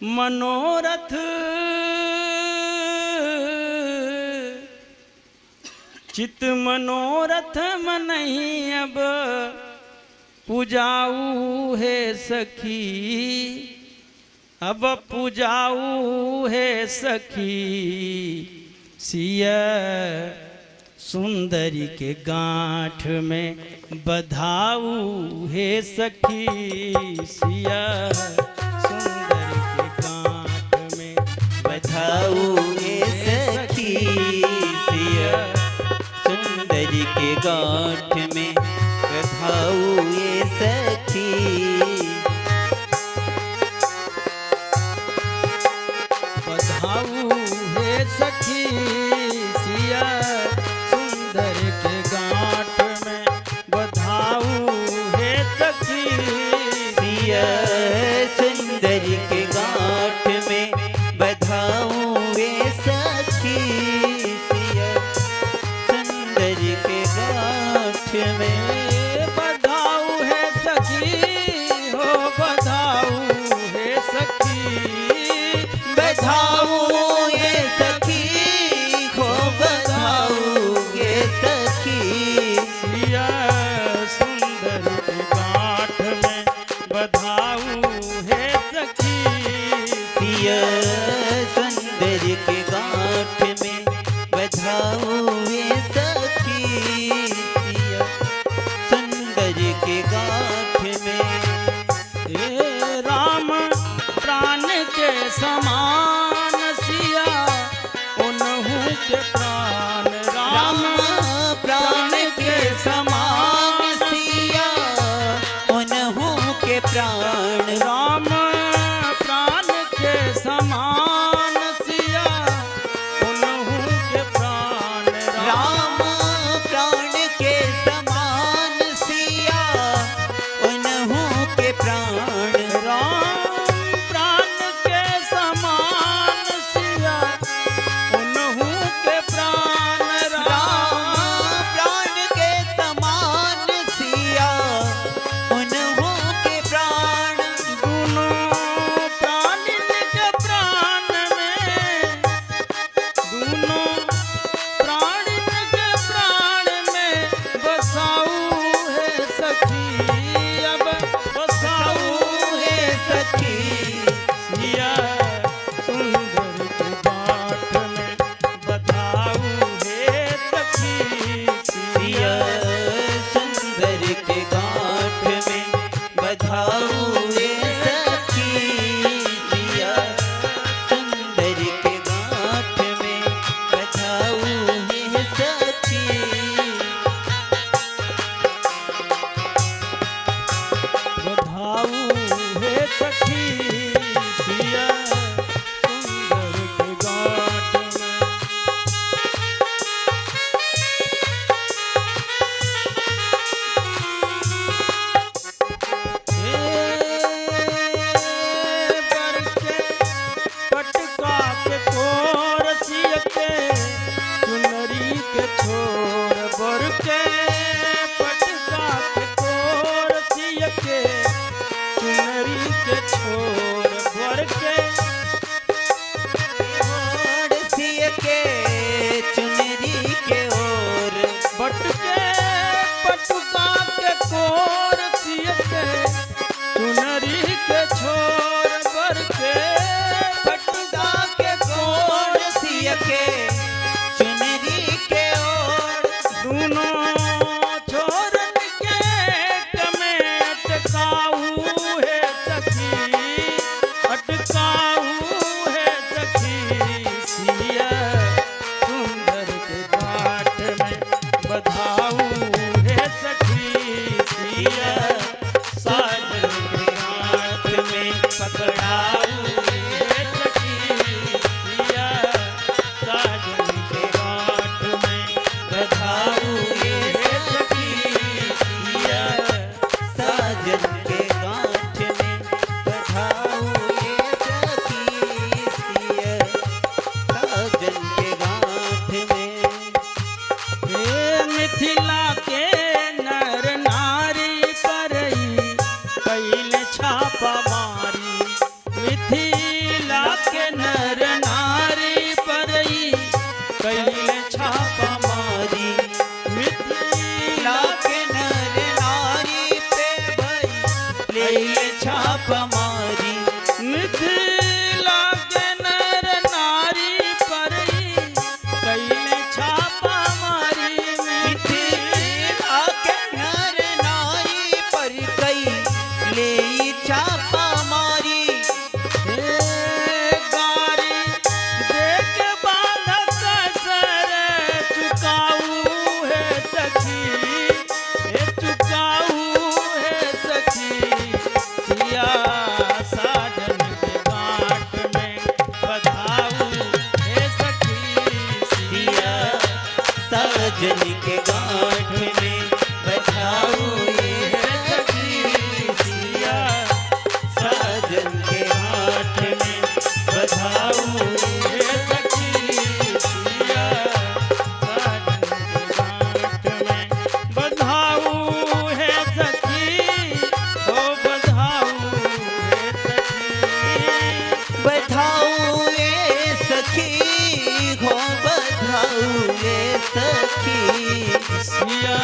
मनोरथ चित मनोरथ मनहि अब पूजाऊ है सखी, अब पूजाऊ है सखी सिया सुंदरी के गांठ में बधाऊ है सखी, सिया सुंदरी के गांठ में बधाऊ है सखी, सिया सुंदरी के गांठ में बधाऊ है सखी। बधाऊ है सखी सिया सुंदर के गांठ में बधाऊ है सखी, सिया सुंदर के गांठ में बधाऊ है सखी, सिया सुंदर के गांठ में बधाऊ है सखी हो बधाऊ है सखी, बधाऊ है सखी हो बधाऊ है सखी, सिया सुंदर के गांठ में बधाऊ है सखी, सिया सुंदर के गांठ में बधाऊ है सखी, सिया सुंदर के गांठ में। हे राम प्राण के समान सिया उन्हू के प्राण राम प्राण के समान सिया उन्हू के प्राण, राम प्राण के समान सिया उन्हू के प्राण राम प्राण के समान सिया उन्हू के प्राण, राम प्राण के समान विधि लागे नर नारी पर कैले छापा मारी विधि लागे नर नारी पर कई ले छापा मारी। गारी देख बांध कसर चुकाऊ है सखी, चुकाऊ है सखी। सिया साजन के गांठ में बधाऊ है सखी, सिया साजन के गांठ में बधाऊ ये सखी। सिया साजन के गांठ में बधाऊ ये सखी। सिया साजन के गांठ में बधाऊ है सखी, ओ बधाऊ है सखी। बधाऊ ये सखी हो बधाऊ ये सखी। सिया